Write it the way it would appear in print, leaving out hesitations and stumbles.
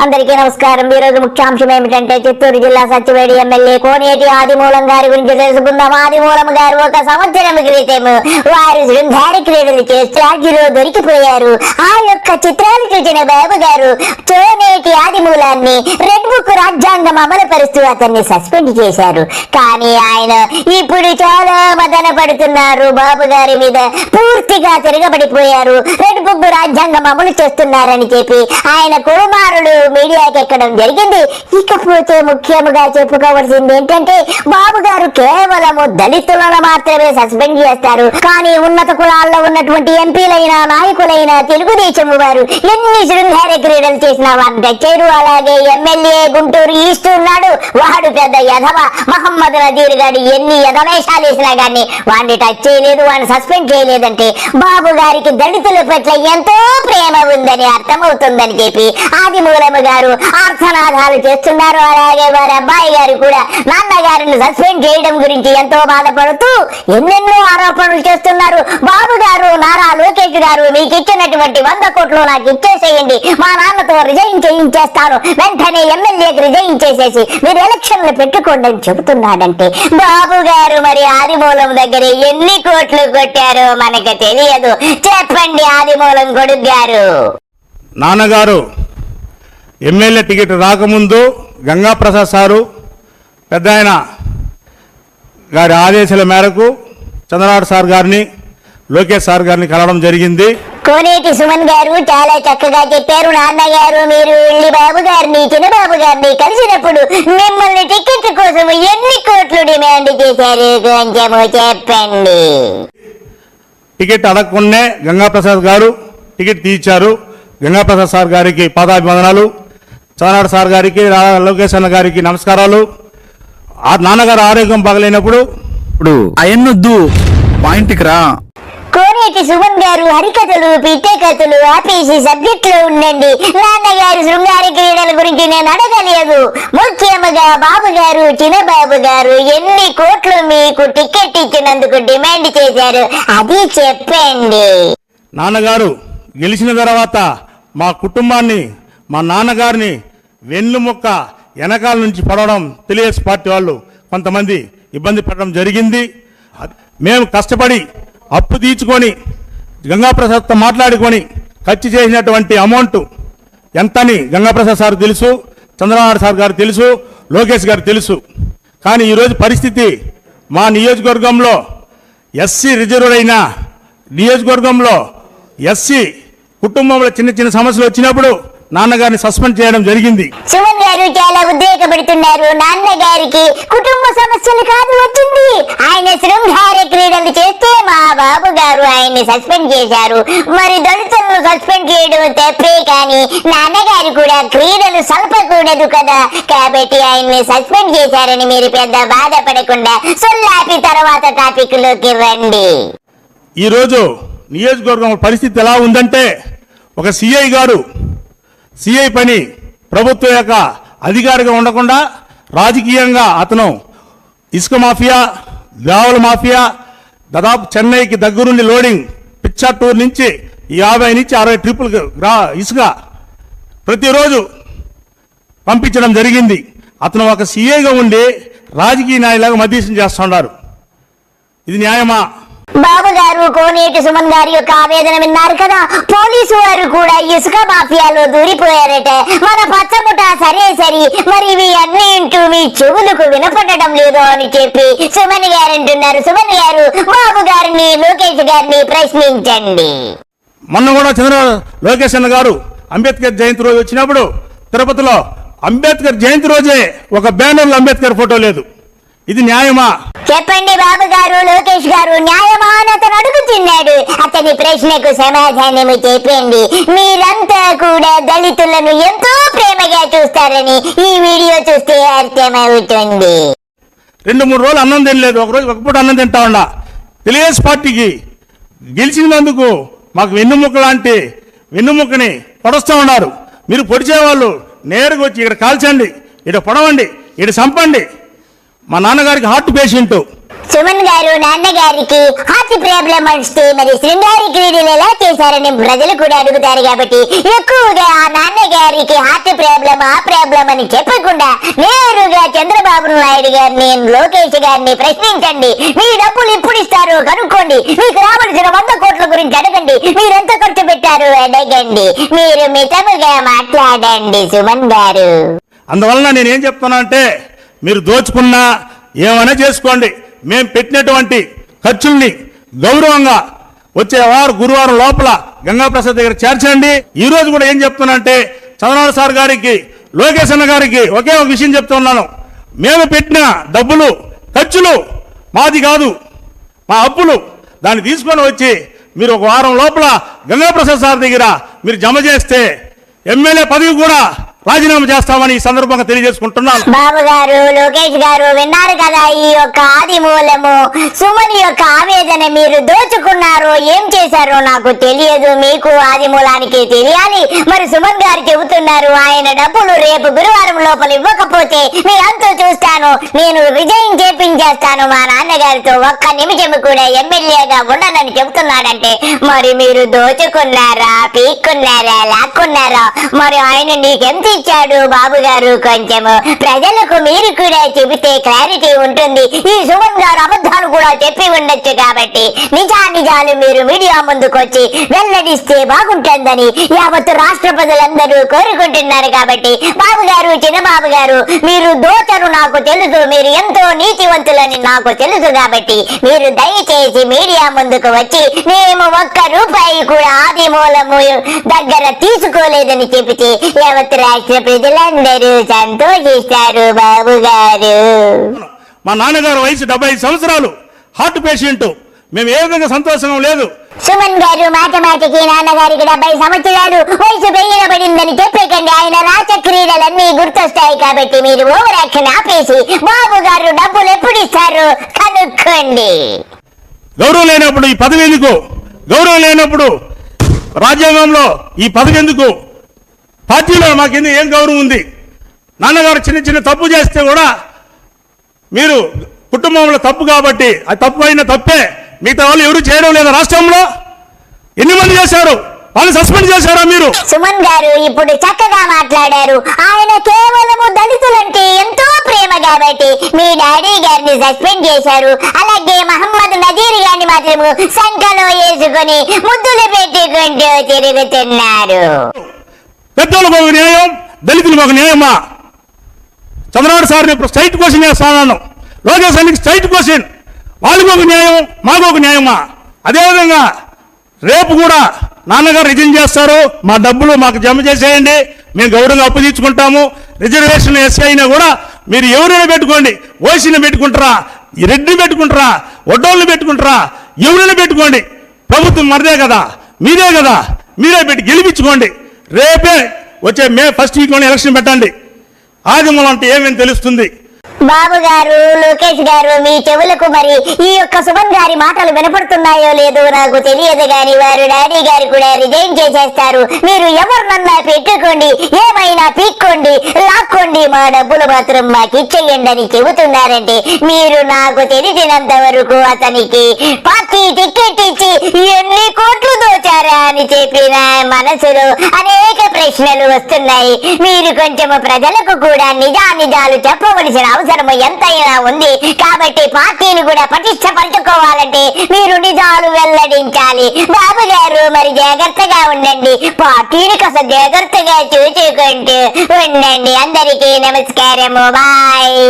అందరికీ నమస్కారం. ఈ రోజు ముఖ్యాంశం ఏమిటంటే చిత్తూరు జిల్లా సత్యవేడి ఎమ్మెల్యే కోనేటి ఆదిమూలం గారి గురించి తెలుసుకుందాం. ఆదిమూలం గారు ఒక సంవత్సరం క్రితం వారు శృంగార క్రీడలు చేస్తూ రాజులో దొరికిపోయారు. ఆ యొక్క చిత్రాలు చూసిన బాబు గారు కోనేటి ఆదిమూలాన్ని రెడ్ బుక్ రాజ్యాంగం అమలు పరుస్తూ అతన్ని సస్పెండ్ చేశారు. కానీ ఆయన ఇప్పుడు చాలా మదన పడుతున్నారు. బాబు గారి మీద పూర్తిగా తిరగబడిపోయారు. రెడ్ బుక్ రాజ్యాంగం అమలు చేస్తున్నారని చెప్పి ఆయన కుమారుడు మీడియాకి ఎక్కడం జరిగింది. ఇకపోతే ముఖ్యంగా చెప్పుకోవాల్సింది ఏంటంటే బాబు గారు కేవలము దళితులను మాత్రమే సస్పెండ్ చేస్తారు. కానీ ఉన్నత కులాల్లో ఉన్నటువంటి ఎంపీలైనా నాయకులైనా తెలుగుదేశం వారు ఎన్ని శృంగార క్రీడలు చేసినా వారిని టచ్ చేయరు. అలాగే ఎమ్మెల్యే గుంటూరు ఈస్ట్ ఉన్నాడు, వాడు పెద్ద యధవ మహమ్మద్ నజీర్ గారు ఎన్ని యధవేషాలు వేసినా కానీ వాడిని టచ్ చేయలేదు, వాడిని సస్పెండ్ చేయలేదంటే బాబు గారికి దళితుల పట్ల ఎంతో ప్రేమ ఉందని అర్థమవుతుందని చెప్పి ఆదిమూలం గారు ఆర్తనాదాలు చేస్తున్నారు. అలాగే వారి అబ్బాయి గారు కూడా నాన్నగారిని సస్పెండ్ చేయడం గురించి ఎంతో బాధపడుతూ ఎన్నెన్నో ఆరోపణలు చేస్తున్నారు. బాబు గారు నారా లోకేష్ గారు మీకు ఇచ్చినటువంటి 100 కోట్లు నాకు ఇచ్చేసేయండి, మా నాన్నతో రిజైన్ చేయించేస్తాను, వెంటనే ఎమ్మెల్యేకి రిజైన్ చేసేసి మీరు ఎలక్షన్లు పెట్టుకోండి అని చెబుతున్నాడంటే బాబు గారు మరి ఆదిమూలం దగ్గర ఎన్ని కోట్లు కొట్టారో మనకు తెలియదు. చెప్పండి ఆదిమూలం కొడుకు గారు. నాన్నగారు ఎమ్మెల్యే టికెట్ రాకముందు గంగాప్రసాద్ సారు పెద్ద ఆయన గారి ఆదేశాల మేరకు చంద్రనాథ్ సార్ గారిని లోకేష్ సార్ గారిని కలవడం జరిగింది. కోనేటి సుమన్ గారు చాలా చక్కగా చెప్పారు. నాన్నగారు మీరు వెళ్ళి బాబు గారిని చిన్నబాబు గారిని కలిసినప్పుడు మిమ్మల్ని టికెట్ కోసం ఎన్ని కోట్లు డిమాండ్ చేశారు కొంచెము చెప్పండి. టికెట్ అడగకుండానే గంగాప్రసాద్ గారు టికెట్ తీర్చారు. గంగాప్రసాద్ సార్ గారికి పాదాభివందనాలు, చంద్రనాథ్ సార్ గారికి, లోకేష్ అన్న గారికి నమస్కారాలు. ఆ నాన్నగారు ఆరోగ్యం బాగలేనప్పుడు ఇప్పుడు అయన్నొద్దు పాయింట్కి రా. కోనేటి సుమన్ గారు హరికథలు పిట్టే కథలు ఆపేసి సబ్జెక్ట్ లో ఉండండి. నాన్నగారు శృంగార క్రీడల గురించి నేను అడగలేదు. ముఖ్యంగా బాబు గారు చిన్నబాబు గారు ఎన్ని కోట్లు మీకు టికెట్ ఇచ్చినందుకు డిమాండ్ చేశారు అది చెప్పండి. నాన్నగారు గెలిచిన తర్వాత మా కుటుంబాన్ని, మా నాన్నగారిని వెన్నుముక్క వెనకాల నుంచి పడవడం తెలుగుదేశం పార్టీ వాళ్ళు కొంతమంది ఇబ్బంది పడడం జరిగింది. మేము కష్టపడి అప్పు తీర్చుకొని గంగాప్రసాద్తో మాట్లాడుకొని ఖర్చు చేసినటువంటి అమౌంట్ ఎంతని గంగాప్రసాద్ సార్ తెలుసు, చంద్రనాథ్ సార్ గారు తెలుసు, లోకేష్ గారు తెలుసు. కానీ ఈరోజు పరిస్థితి మా నియోజకవర్గంలో ఎస్సీ రిజర్వ్డ్ అయిన నియోజకవర్గంలో ఎస్సీ కుటుంబంలో చిన్న చిన్న సమస్యలు వచ్చినప్పుడు నాన్నగారిని సస్పెండ్ చేయడం జరిగింది. సుమన్ గారు చాలా ఉద్రేకపడుతున్నారు. నాన్నగారికి కుటుంబ సమస్యలు కాదు వచ్చింది, ఆయన శృంగార క్రీడలు చేస్తే మా బాబు గారు ఆయన్ని సస్పెండ్ చేశారు. మరి దళితులను సస్పెండ్ చేయడం తప్పే, కానీ నాన్నగారు కూడా క్రీడలు సల్పకూడదు కదా, కాబట్టి ఆయన్ని సస్పెండ్ చేశారని మీరు పెద్ద బాధపడకుండా సొల్లాపి తర్వాత టాపిక్ లోకి రండి. ఈరోజు నియోజకవర్గం పరిస్థితి ఎలా ఉందంటే, ఒక సిఐ గారు సిఐ పని ప్రభుత్వం యొక్క అధికారిగా ఉండకుండా రాజకీయంగా అతను ఇసుక మాఫియా, గావుల మాఫియా, దాదాపు చెన్నైకి దగ్గరుండి లోడింగ్ పిచ్చాటూరు నుంచి 50 నుంచి 60 ట్రిప్పులు ఇసుక ప్రతిరోజు పంపించడం జరిగింది. అతను ఒక సిఐగా ఉండి రాజకీయ నాయకులాగా మధ్యస్థం చేస్తున్నారు. ఇది న్యాయమా? బాబు గారు కోనేటి సుమన్ గారి యొక్క ఆవేదన విన్నారు కదా. పోలీసు వారు కూడా ఇసుక మాఫియాలో దూరిపోయారట. మన పచ్చముట సరే సరి, మరి ఇవి అన్ని ఇంటూ మీ చెవులకు వినపడడం లేదు అని చెప్పి సుమన్ గారు అంటున్నారు. సుమన్ గారు బాబు గారిని లోకేష్ గారిని ప్రశ్నించండి. మొన్న కూడా లోకేష్ అన్న గారు అంబేద్కర్ జయంతి రోజు వచ్చినప్పుడు తిరుపతిలో అంబేద్కర్ జయంతి రోజే ఒక బ్యానర్లో అంబేద్కర్ ఫోటో లేదు. ఇది న్యాయమా? చెప్పండి బాబు గారు, లోకేష్ గారు, న్యాయమా అని అతను అడుగుతున్నాడు. అతని ప్రశ్నకు సమాధానము చెప్పండి. మీరంతా కూడా దళితులను ఎంతో ప్రేమగా చూస్తారని ఈ వీడియో చూస్తే అర్థమవుతుంది. 2-3 రోజులు అన్నం తినలేదు, ఒక పూట అన్నం తింటా ఉండా. తెలుగుదేశం పార్టీకి గెలిచినందుకు మాకు వెన్నుముక్కని పొడుస్తూ ఉన్నారు. మీరు పొడిచేవాళ్ళు నేరుగా వచ్చి ఇక్కడ కాల్చండి, ఇక్కడ పొడవండి, ఇక్కడ చంపండి. మా నాన్నగారికి హార్ట్ పేషెంట్. సుమన్ గారు నాన్నగారికి హార్ట్ ప్రాబ్లం వస్తే మరి శృంగారి క్రీడలు ఎలా చేశారని ప్రజలు కూడా అడుగుతారు కాబట్టి ఎక్కువగా ఆ నాన్నగారికి హార్ట్ ప్రాబ్లం ఆ ప్రాబ్లం అని చెప్పకుండా నేరుగా చంద్రబాబు నాయుడు గారిని లోకేష్ గారిని ప్రశ్నించండి. మీ డబ్బులు ఎప్పుడు ఇస్తారు కనుక్కోండి. మీకు రావాల్సిన 100 కోట్ల గురించి అడగండి. మీరెంత ఖర్చు పెట్టారు అడగండి. మీరు మితముగా మాట్లాడండి సుమన్ గారు. అందువలన నేనేం చెప్తున్నా అంటే మీరు దోచుకున్నా ఏమైనా చేసుకోండి. మేము పెట్టినటువంటి ఖర్చుల్ని గౌరవంగా వచ్చే గురువారం లోపల గంగాప్రసాద్ దగ్గర చేర్చండి. ఈ రోజు కూడా ఏం చెప్తున్నా అంటే చంద్రబాబు సార్ గారికి లోకేష్ అన్న గారికి ఒకే ఒక విషయం చెప్తున్నాను. మేము పెట్టిన డబ్బులు ఖర్చులు మాది కాదు, మా అప్పులు. దాన్ని తీసుకొని వచ్చి మీరు ఒక వారం లోపల గంగాప్రసాద్ సార్ దగ్గర మీరు జమ చేస్తే ఎమ్మెల్యే పదవి కూడా రాజీనామా చేస్తామని ఈ సందర్భంగా తెలియజేసుకుంటున్నాను. బాబు గారు, లోకేష్ గారు విన్నారు కదా ఈ యొక్క ఆదిమూలము సుమన్ యొక్క ఆవేదన. మీరు దోచుకున్నారో ఏం చేశారో నాకు తెలియదు, మీకు ఆదిమూలానికి తెలియాలి. మరి సుమన్ గారు చెబుతున్నారు ఆయన డబ్బులు రేపు గురువారం లోపల ఇవ్వకపోతే మీ అంతా చూస్తాను, నేను రిజైన్ చేపించేస్తాను మా నాన్నగారితో, ఒక్క నిమిషం కూడా ఎమ్మెల్యేగా ఉండనని చెబుతున్నాడంటే మరి మీరు దోచుకున్నారా, పీక్కున్నారా, లాక్కున్నారా? మరి ఆయన నీకెంత ఇచ్చాడు బాబు గారు? కొంచెము ప్రజలకు మీరు కూడా చెబితే క్లారిటీ ఉంటుంది. ఈ సుమన్ గారు అబద్ధాలు కూడా చెప్పి ఉండొచ్చు కాబట్టి నిజాలు మీరు మీడియా ముందుకు వచ్చి వెల్లడిస్తే బాగుంటుందని యావత్తు రాష్ట్ర ప్రజలందరూ కోరుకుంటున్నారు. కాబట్టి బాబు గారు, చిన్నబాబు గారు, మీరు దోచరు నాకు తెలుసు, మీరు ఎంతో నీతివంతులని నాకు తెలుసు. కాబట్టి మీరు దయచేసి మీడియా ముందుకు వచ్చి మేము ఒక్క రూపాయి కూడా ఆదిమూలము దగ్గర తీసుకోలేదని చెబితే యావత్తు రాష్ట్ర ప్రజలందరూ సంతోషిస్తారు బాబు గారు. మా నాన్నగారు వయసు 75 సంవత్సరాలు, హార్ట్ పేషెంట్. మేము ఏ విధంగా సంతోషం లేదు. సుమన్ గారు మాటకి నాన్నగారికి 70 సంవత్సరాలు వయసు పెరిగినబడిందని చెప్పేకండి. ఆయన రాచ క్రీడలన్నీ గుర్తొస్తాయి. కాబట్టి మీరు ఓవర్ యాక్షన్ ఆపేసి బాబు గారు డబ్బులు ఎప్పుడు ఇస్తారు కనుక్కోండి. గౌరవం లేనప్పుడు ఈ పదవి ఎందుకు? గౌరవం లేనప్పుడు రాజ్యాంగంలో ఈ పదవి ఎందుకు? పార్టీలో మాకెందుకు ఏం గౌరవం ఉంది? నాన్నగారు చిన్న తప్పు చేస్తే కూడా మీరు కుటుంబంలో తప్పు కాబట్టి అది తప్పు అయిన తప్పే. మిగతా వాళ్ళు ఎవరు చేయడం లేదా? రాష్ట్రంలో ఎన్ని మంది చేశారు? వాళ్ళు సస్పెండ్ చేశారా మీరు? సుమన్ గారు ఇప్పుడు చక్కగా మాట్లాడారు. ఆయన కేవలము దళితులంటే ఎంతో ప్రేమ కాబట్టి మీ డాడీ గారిని సస్పెండ్ చేశారు. అలాగే మహమ్మద్ నజీర్ గారిని మాత్రము సంఖలో వేసుకొని ముద్దులు పెట్టుకుంటూ తిరుగుతున్నారు. పెద్దలకు ఒక న్యాయం, దళితులకు ఒక న్యాయమా? చంద్రబాబు సార్ని ఇప్పుడు స్ట్రైట్ క్వశ్చన్ చేస్తాను. లోకేష్ అన్నికి స్ట్రైట్ క్వశ్చన్. వాళ్ళకు ఒక న్యాయం, మాకు ఒక న్యాయమా? అదేవిధంగా రేపు కూడా నాన్నగారు రిజైన్ చేస్తారు. మా డబ్బులు మాకు జమ చేసేయండి, మేము గౌరవంగా అప్పు తీర్చుకుంటాము. రిజర్వేషన్ ఎస్సీ అయినా కూడా మీరు ఎవరైనా పెట్టుకోండి. ఓసీని పెట్టుకుంటారా, రెడ్డిని పెట్టుకుంటారా, వడ్డోళ్ళని పెట్టుకుంటారా, ఎవరైనా పెట్టుకోండి. ప్రభుత్వం మరిదే కదా, మీదే కదా, మీరే పెట్టి గెలిపించుకోండి. రేపే వచ్చే మే 1st వీక్లోనే ఎలక్షన్ పెట్టండి. ఆదిమూలం అంటే ఏమేమి తెలుస్తుంది. బాబు గారు, లోకేష్ గారు, మీ చెవులకు మరి ఈ యొక్క సుమన్ గారి మాటలు వినపడుతున్నాయో లేదో నాకు తెలియదు గాని వారు డాడీ గారు కూడా రిజైన్ చేసేస్తారు. మీరు ఎవరినన్నా పెట్టుకోండి, ఏమైనా పీక్కోండి, లాక్కోండి, మా డబ్బులు మాత్రం మాకు ఇచ్చేయండి అని చెబుతున్నారంటే మీరు నాకు తెలిసినంత వరకు అతనికి పార్టీ టికెట్ ఇచ్చి ఎన్ని కోట్లు దోచారా అని చెప్పిన మనసులో అనేక ప్రశ్నలు వస్తున్నాయి. మీరు కొంచెం ప్రజలకు కూడా నిజాలు చెప్పవలసిన అవసరం ఎంతైనా ఉంది. కాబట్టి పార్టీని కూడా పటిష్టపరచుకోవాలంటే మీరు నిజాలు వెల్లడించాలి. బాబు గారు మరి జాగ్రత్తగా ఉండండి, పార్టీని కాస్త జాగ్రత్తగా చూసుకుంటూ ఉండండి. అందరికీ నమస్కారము, బాయ్.